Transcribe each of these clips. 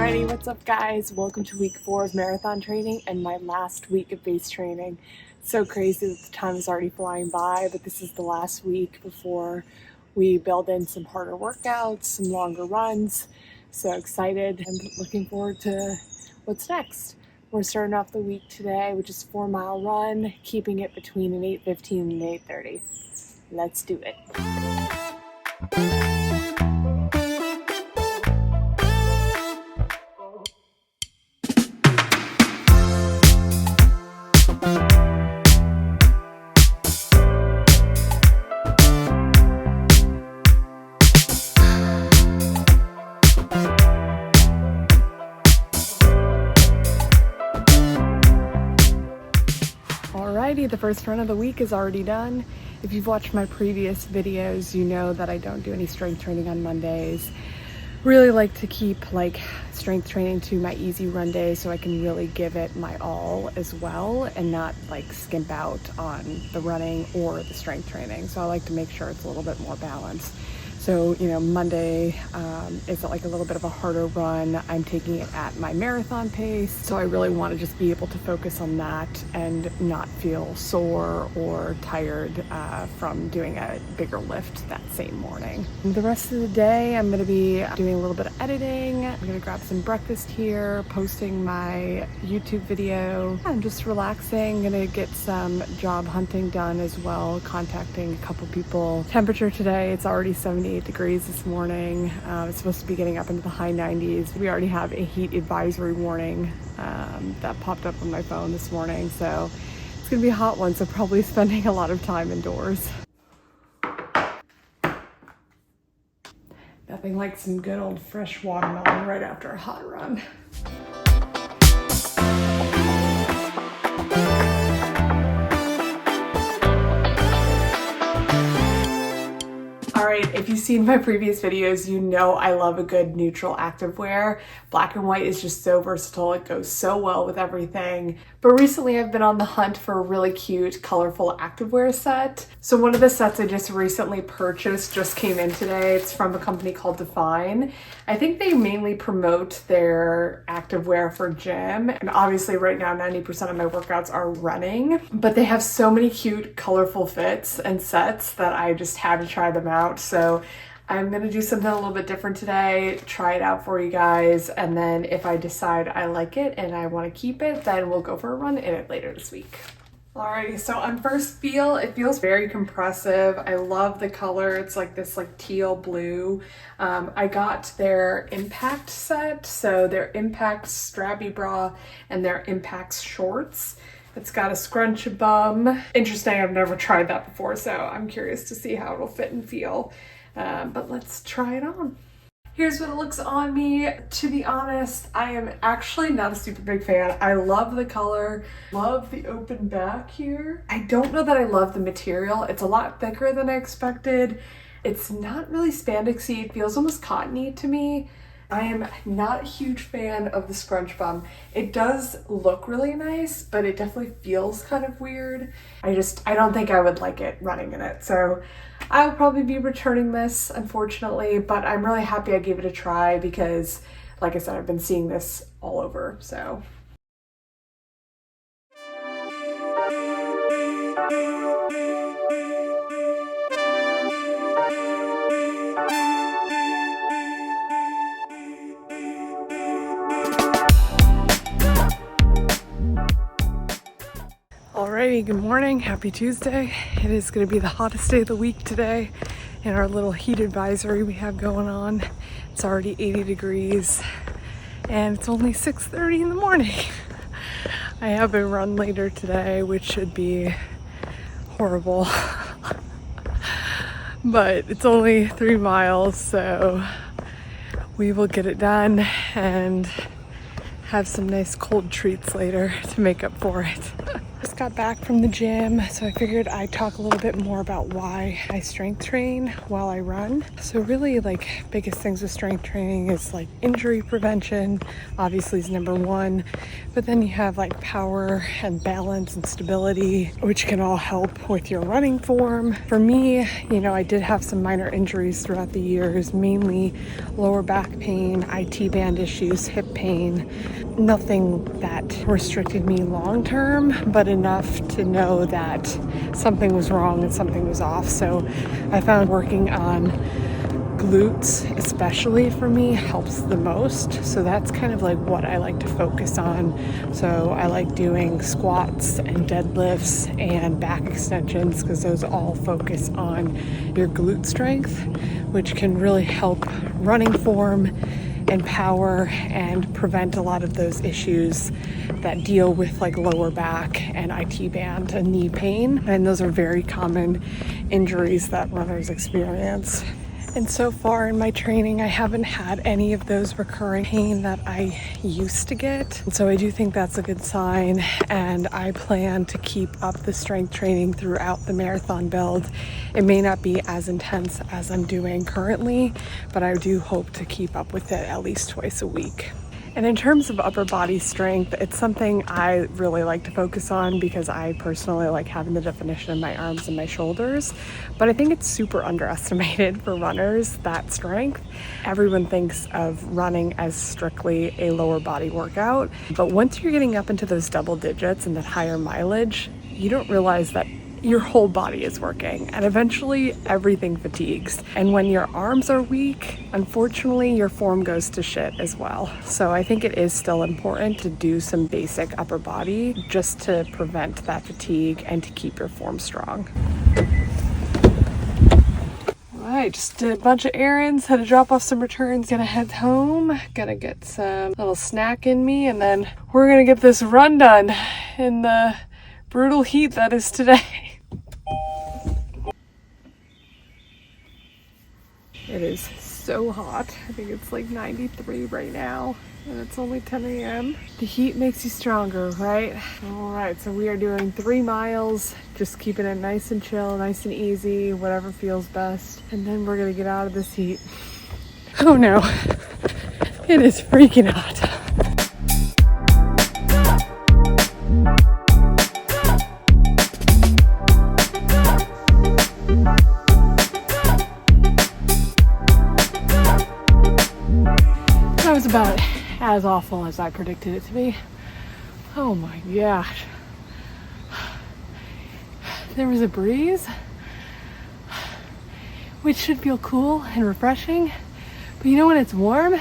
Alrighty, what's up guys? Welcome to week 4 of marathon training and my last week of base training. So crazy that the time is already flying by, but this is the last week before we build in some harder workouts, some longer runs. So excited and looking forward to what's next. We're starting off the week today with just a 4-mile run, keeping it between an 8:15 and 8:30. Let's do it. Alrighty, the first run of the week is already done. If you've watched my previous videos, you know that I don't do any strength training on Mondays. Really like to keep strength training to my easy run days so I can really give it my all as well and not skimp out on the running or the strength training. So I like to make sure it's a little bit more balanced. So, Monday is a little bit of a harder run. I'm taking it at my marathon pace. So I really want to just be able to focus on that and not feel sore or tired from doing a bigger lift that same morning. And the rest of the day, I'm going to be doing a little bit of editing. I'm going to grab some breakfast here, posting my YouTube video. I'm just relaxing. I'm going to get some job hunting done as well, contacting a couple people. Temperature today, it's already 78 degrees this morning. It's supposed to be getting up into the high 90s. We already have a heat advisory warning that popped up on my phone this morning, so it's gonna be a hot one, so probably spending a lot of time indoors. Nothing like some good old fresh watermelon right after a hot run. Alright, if you've seen my previous videos, you know I love a good neutral activewear. Black and white is just so versatile, it goes so well with everything. But recently I've been on the hunt for a really cute, colorful activewear set. So one of the sets I just recently purchased just came in today. It's from a company called Dfyne. I think they mainly promote their activewear for gym. And obviously right now 90% of my workouts are running. But they have so many cute, colorful fits and sets that I just had to try them out. So I'm gonna do something a little bit different today, try it out for you guys, and then if I decide I like it and I want to keep it, then we'll go for a run in it later this week. Alrighty, so on first feel, it feels very compressive. I love the color. It's like this teal blue. I got their Impact set, so their Impact strappy bra and their Impact shorts. It's got a scrunch bum. Interesting, I've never tried that before, so I'm curious to see how it'll fit and feel. But let's try it on. Here's what it looks on me. To be honest, I am actually not a super big fan. I love the color, love the open back here. I don't know that I love the material. It's a lot thicker than I expected. It's not really spandexy. It feels almost cottony to me. I am not a huge fan of the scrunch bum. It does look really nice, but it definitely feels kind of weird. I don't think I would like it running in it. So I'll probably be returning this, unfortunately, but I'm really happy I gave it a try because, like I said, I've been seeing this all over, so. Alrighty, good morning, happy Tuesday. It is going to be the hottest day of the week today in our little heat advisory we have going on. It's already 80 degrees and it's only 6:30 in the morning. I have a run later today, which should be horrible, but it's only 3 miles, so we will get it done and have some nice cold treats later to make up for it. Just got back from the gym, so I figured I'd talk a little bit more about why I strength train while I run. So really, like, biggest things with strength training is like injury prevention, obviously is number one, but then you have like power and balance and stability, which can all help with your running form. For me, you know, I did have some minor injuries throughout the years, mainly lower back pain, IT band issues, hip pain, nothing that restricted me long term, but enough to know that something was wrong and something was off. So I found working on glutes, especially for me, helps the most. So that's kind of like what I like to focus on. So I like doing squats and deadlifts and back extensions because those all focus on your glute strength, which can really help running form and power and prevent a lot of those issues that deal with like lower back and IT band and knee pain. And those are very common injuries that runners experience. And so far in my training, I haven't had any of those recurring pain that I used to get. And so I do think that's a good sign. And I plan to keep up the strength training throughout the marathon build. It may not be as intense as I'm doing currently, but I do hope to keep up with it at least twice a week. And in terms of upper body strength, it's something I really like to focus on because I personally like having the definition in my arms and my shoulders. But I think it's super underestimated for runners, that strength. Everyone thinks of running as strictly a lower body workout. But once you're getting up into those double digits and that higher mileage, you don't realize that your whole body is working, and eventually everything fatigues. And when your arms are weak, unfortunately, your form goes to shit as well. So I think it is still important to do some basic upper body just to prevent that fatigue and to keep your form strong. All right, just did a bunch of errands, had to drop off some returns, gonna head home, gonna get some little snack in me, and then we're gonna get this run done in the brutal heat that is today. It is so hot. I think it's like 93 right now, and it's only 10 a.m. The heat makes you stronger, right? All right, so we are doing 3 miles, just keeping it nice and chill, nice and easy, whatever feels best. And then we're gonna get out of this heat. Oh no, it is freaking hot. About as awful as I predicted it to be. Oh my gosh. There was a breeze, which should feel cool and refreshing, but you know when it's warm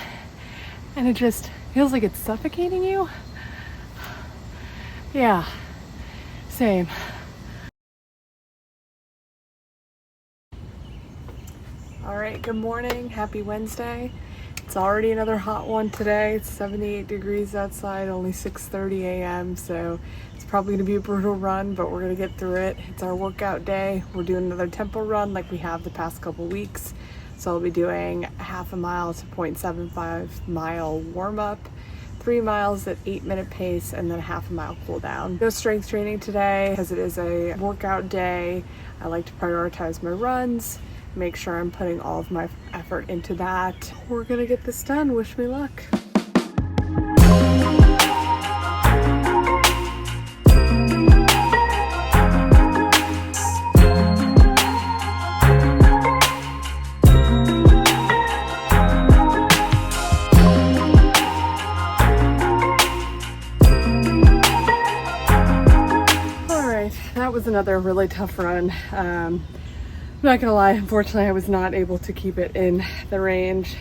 and it just feels like it's suffocating you? Yeah, same. All right, good morning, happy Wednesday. It's already another hot one today. It's 78 degrees outside, only 6:30 a.m. So it's probably gonna be a brutal run, but we're gonna get through it. It's our workout day. We're doing another tempo run like we have the past couple weeks. So I'll be doing half a mile to 0.75 mile warm up, 3 miles at 8-minute pace, and then half a mile cool down. No strength training today because it is a workout day. I like to prioritize my runs, make sure I'm putting all of my effort into that. We're gonna get this done. Wish me luck. All right, that was another really tough run. I'm not gonna lie, unfortunately I was not able to keep it in the range.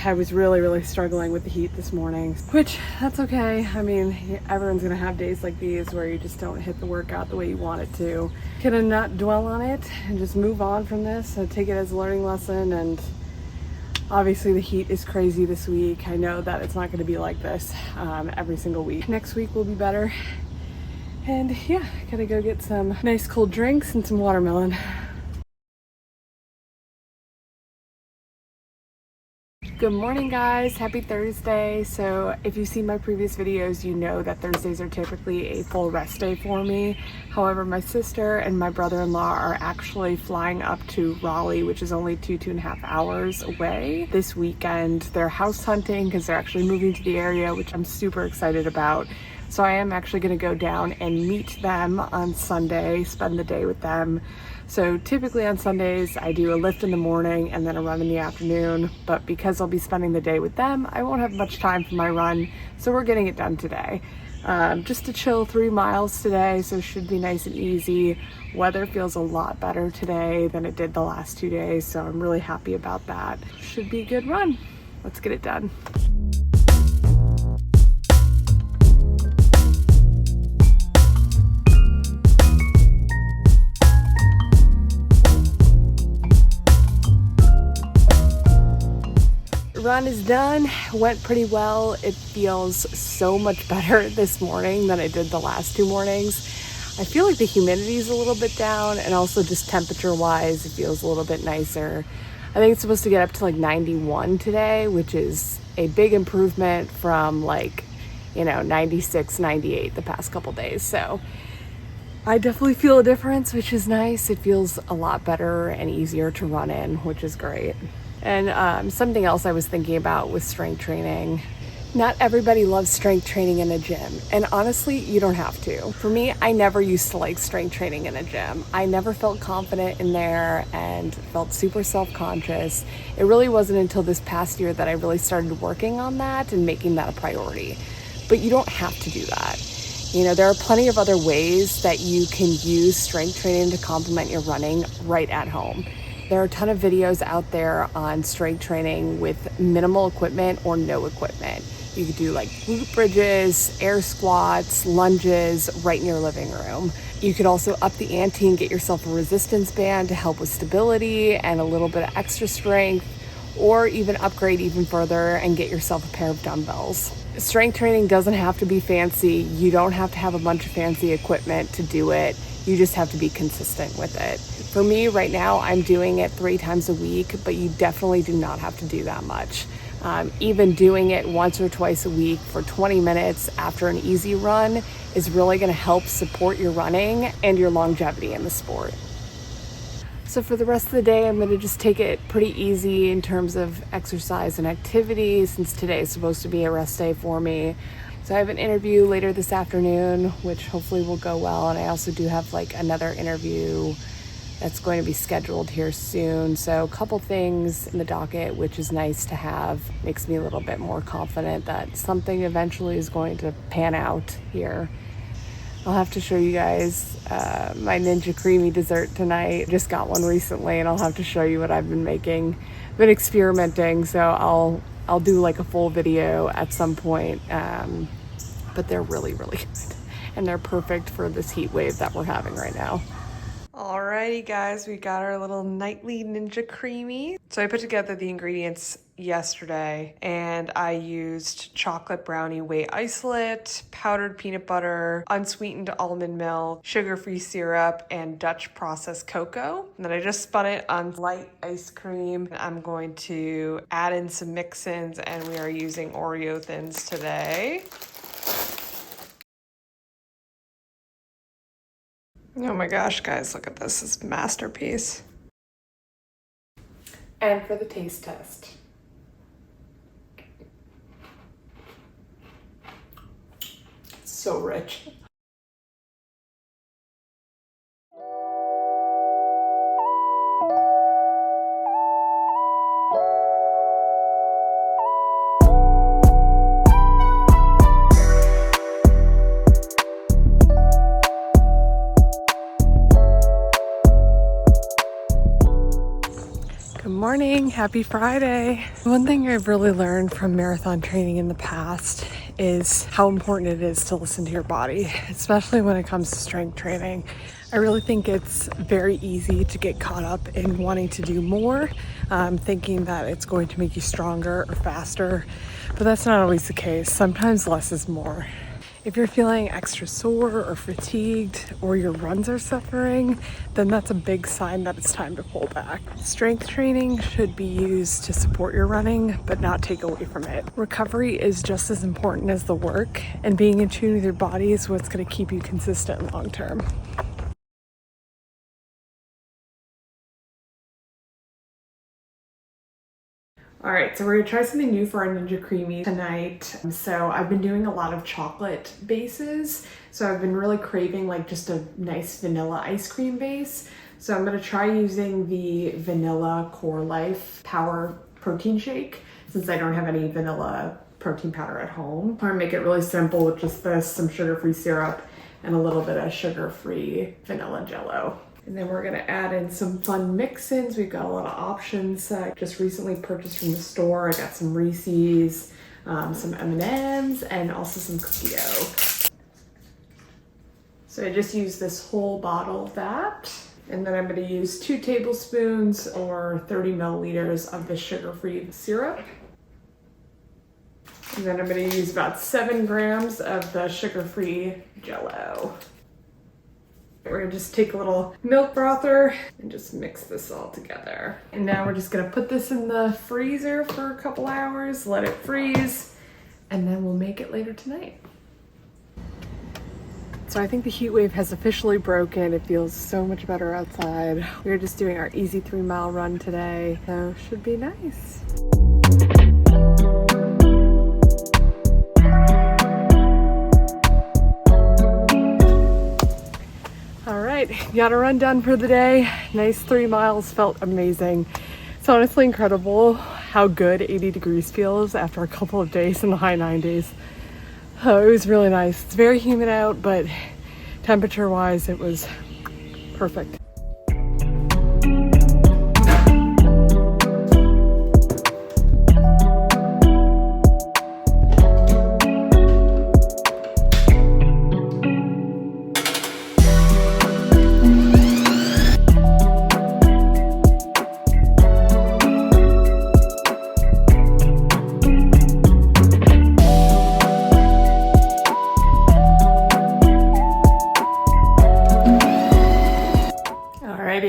I was really struggling with the heat this morning, which that's okay. I mean, everyone's gonna have days like these where you just don't hit the workout the way you want it to. Gonna not dwell on it and just move on from this. So take it as a learning lesson. And obviously the heat is crazy this week. I know that it's not gonna be like this every single week. Next week will be better. And yeah, gotta go get some nice cold drinks and some watermelon. Good morning, guys. Happy Thursday. So if you've seen my previous videos, you know that Thursdays are typically a full rest day for me. However, my sister and my brother-in-law are actually flying up to Raleigh, which is only 2.5 hours away this weekend. They're house hunting because they're actually moving to the area, which I'm super excited about. So I am actually going to go down and meet them on Sunday, spend the day with them. So typically on Sundays, I do a lift in the morning and then a run in the afternoon. But because I'll be spending the day with them, I won't have much time for my run. So we're getting it done today. Just a chill 3 miles today, so it should be nice and easy. Weather feels a lot better today than it did the last 2 days, so I'm really happy about that. Should be a good run. Let's get it done. Run is done. Went pretty well. It feels so much better this morning than it did the last 2 mornings. I feel like the humidity is a little bit down, and also just temperature wise, it feels a little bit nicer. I think it's supposed to get up to like 91 today, which is a big improvement from 96, 98 the past couple days. So I definitely feel a difference, which is nice. It feels a lot better and easier to run in, which is great. And something else I was thinking about with strength training. Not everybody loves strength training in a gym. And honestly, you don't have to. For me, I never used to like strength training in a gym. I never felt confident in there and felt super self-conscious. It really wasn't until this past year that I really started working on that and making that a priority. But you don't have to do that. You know, there are plenty of other ways that you can use strength training to complement your running right at home. There are a ton of videos out there on strength training with minimal equipment or no equipment. You could do like glute bridges, air squats, lunges right in your living room. You could also up the ante and get yourself a resistance band to help with stability and a little bit of extra strength, or even upgrade even further and get yourself a pair of dumbbells. Strength training doesn't have to be fancy. You don't have to have a bunch of fancy equipment to do it. You just have to be consistent with it. For me right now, I'm doing it 3 times a week, but you definitely do not have to do that much. Even doing it once or twice a week for 20 minutes after an easy run is really going to help support your running and your longevity in the sport. So for the rest of the day, I'm going to just take it pretty easy in terms of exercise and activity, since today is supposed to be a rest day for me. So I have an interview later this afternoon, which hopefully will go well. And I also do have another interview that's going to be scheduled here soon. So a couple things in the docket, which is nice to have. Makes me a little bit more confident that something eventually is going to pan out here. I'll have to show you guys my Ninja Creamy dessert tonight. Just got one recently, and I'll have to show you what I've been making. Been experimenting, so I'll do a full video at some point. But they're really, really good, and they're perfect for this heat wave that we're having right now. Alrighty guys, we got our little nightly Ninja Creamy. So I put together the ingredients yesterday, and I used chocolate brownie whey isolate, powdered peanut butter, unsweetened almond milk, sugar-free syrup, and Dutch processed cocoa. And then I just spun it on light ice cream. I'm going to add in some mix-ins, and we are using Oreo thins today. Oh my gosh, guys, look at this. This is a masterpiece. And for the taste test. It's so rich. Good morning, happy Friday. One thing I've really learned from marathon training in the past is how important it is to listen to your body, especially when it comes to strength training. I really think it's very easy to get caught up in wanting to do more, thinking that it's going to make you stronger or faster, but that's not always the case. Sometimes less is more. If you're feeling extra sore or fatigued or your runs are suffering, then that's a big sign that it's time to pull back. Strength training should be used to support your running, but not take away from it. Recovery is just as important as the work, and being in tune with your body is what's going to keep you consistent long term. All right, so we're gonna try something new for our Ninja Creamy tonight. So I've been doing a lot of chocolate bases. So I've been really craving like just a nice vanilla ice cream base. So I'm gonna try using the vanilla Core Life Power Protein Shake since I don't have any vanilla protein powder at home. I'm gonna make it really simple with just this, some sugar-free syrup, and a little bit of sugar-free vanilla jello. And then we're gonna add in some fun mix-ins. We've got a lot of options. I just recently purchased from the store. I got some Reese's, some M&Ms, and also some cookie dough. So I just used this whole bottle of that. And then I'm gonna use 2 tablespoons or 30 milliliters of the sugar-free syrup. And then I'm gonna use about 7 grams of the sugar-free jello. We're gonna just take a little milk frother and just mix this all together. And now we're just gonna put this in the freezer for a couple hours, let it freeze, and then we'll make it later tonight. So I think the heat wave has officially broken. It feels so much better outside. We're just doing our easy 3-mile run today, so should be nice. Got a run done for the day. Nice 3 miles, felt amazing. It's honestly incredible how good 80 degrees feels after a couple of days in the high 90s. Oh, it was really nice. It's very humid out, but temperature wise, it was perfect.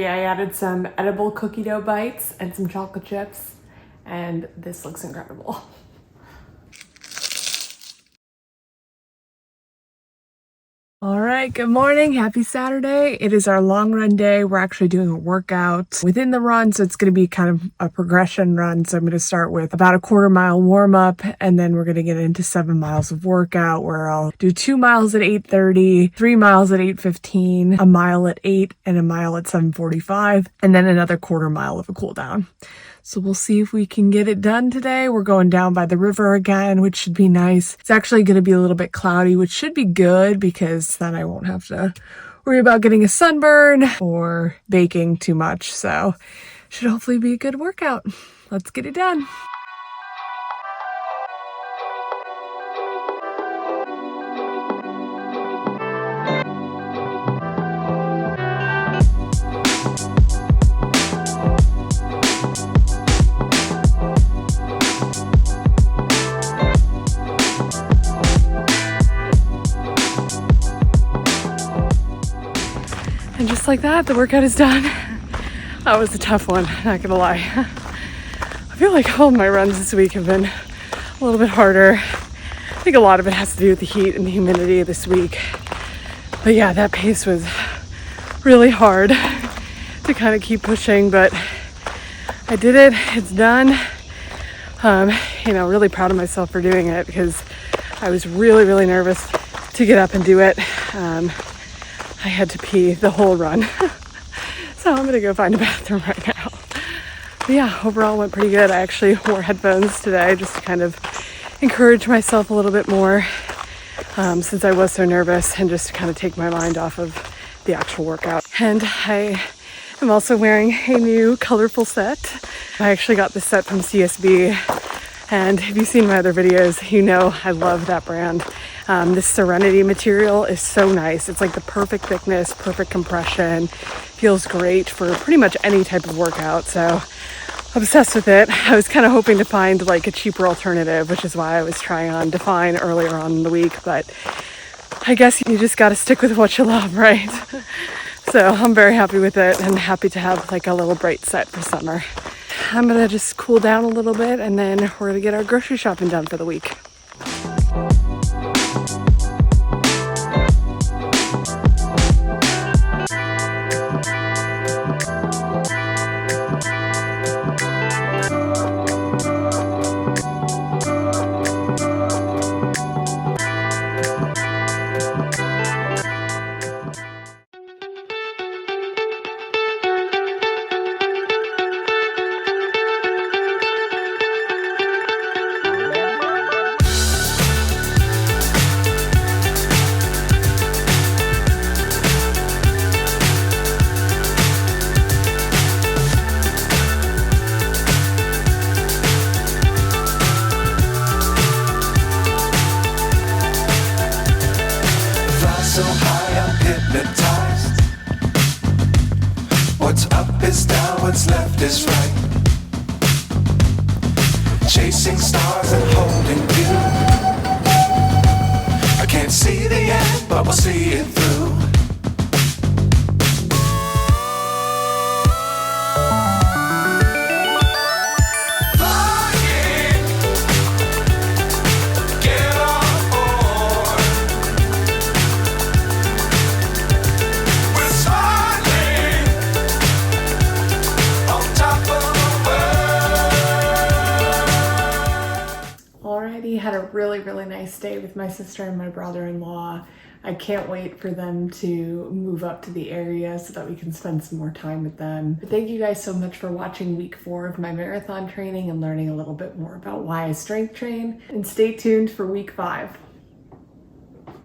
I added some edible cookie dough bites and some chocolate chips, and this looks incredible. All right, good morning. Happy Saturday. It is our long run day. We're actually doing a workout within the run, so it's going to be kind of a progression run. So I'm going to start with about a 1/4 mile warm up, and then we're going to get into 7 miles of workout where I'll do 2 miles at 8:30, 3 miles at 8:15, a mile at 8, and a mile at 7:45, and then another 1/4 mile of a cool down. So we'll see if we can get it done today. We're going down by the river again, which should be nice. It's actually going to be a little bit cloudy, which should be good because then I won't have to worry about getting a sunburn or baking too much. So should hopefully be a good workout. Let's get it done. And just like that, the workout is done. That was a tough one, not gonna lie. I feel like all of my runs this week have been a little bit harder. I think a lot of it has to do with the heat and the humidity this week. But yeah, that pace was really hard to kind of keep pushing, but I did it, it's done. Really proud of myself for doing it because I was really, really nervous to get up and do it. I had to pee the whole run. So I'm gonna go find a bathroom right now. But yeah, overall went pretty good. I actually wore headphones today just to kind of encourage myself a little bit more since I was so nervous and just to kind of take my mind off of the actual workout. And I am also wearing a new colorful set. I actually got this set from CSB, and if you've seen my other videos, you know I love that brand. This Serenity material is so nice. It's like the perfect thickness, perfect compression, feels great for pretty much any type of workout. So obsessed with it. I was kind of hoping to find like a cheaper alternative, which is why I was trying on Dfyne earlier on in the week, but I guess you just got to stick with what you love, right? So I'm very happy with it and happy to have like a little bright set for summer. I'm gonna just cool down a little bit and then we're gonna get our grocery shopping done for the week. So high I'm hypnotized. What's up is down, what's left is right. Chasing stars and holding you. I can't see the end, but we'll see it through. Had a really nice day with my sister and my brother-in-law. I can't wait for them to move up to the area so that we can spend some more time with them. But thank you guys so much for watching week 4 of my marathon training and learning a little bit more about why I strength train. And stay tuned for week 5.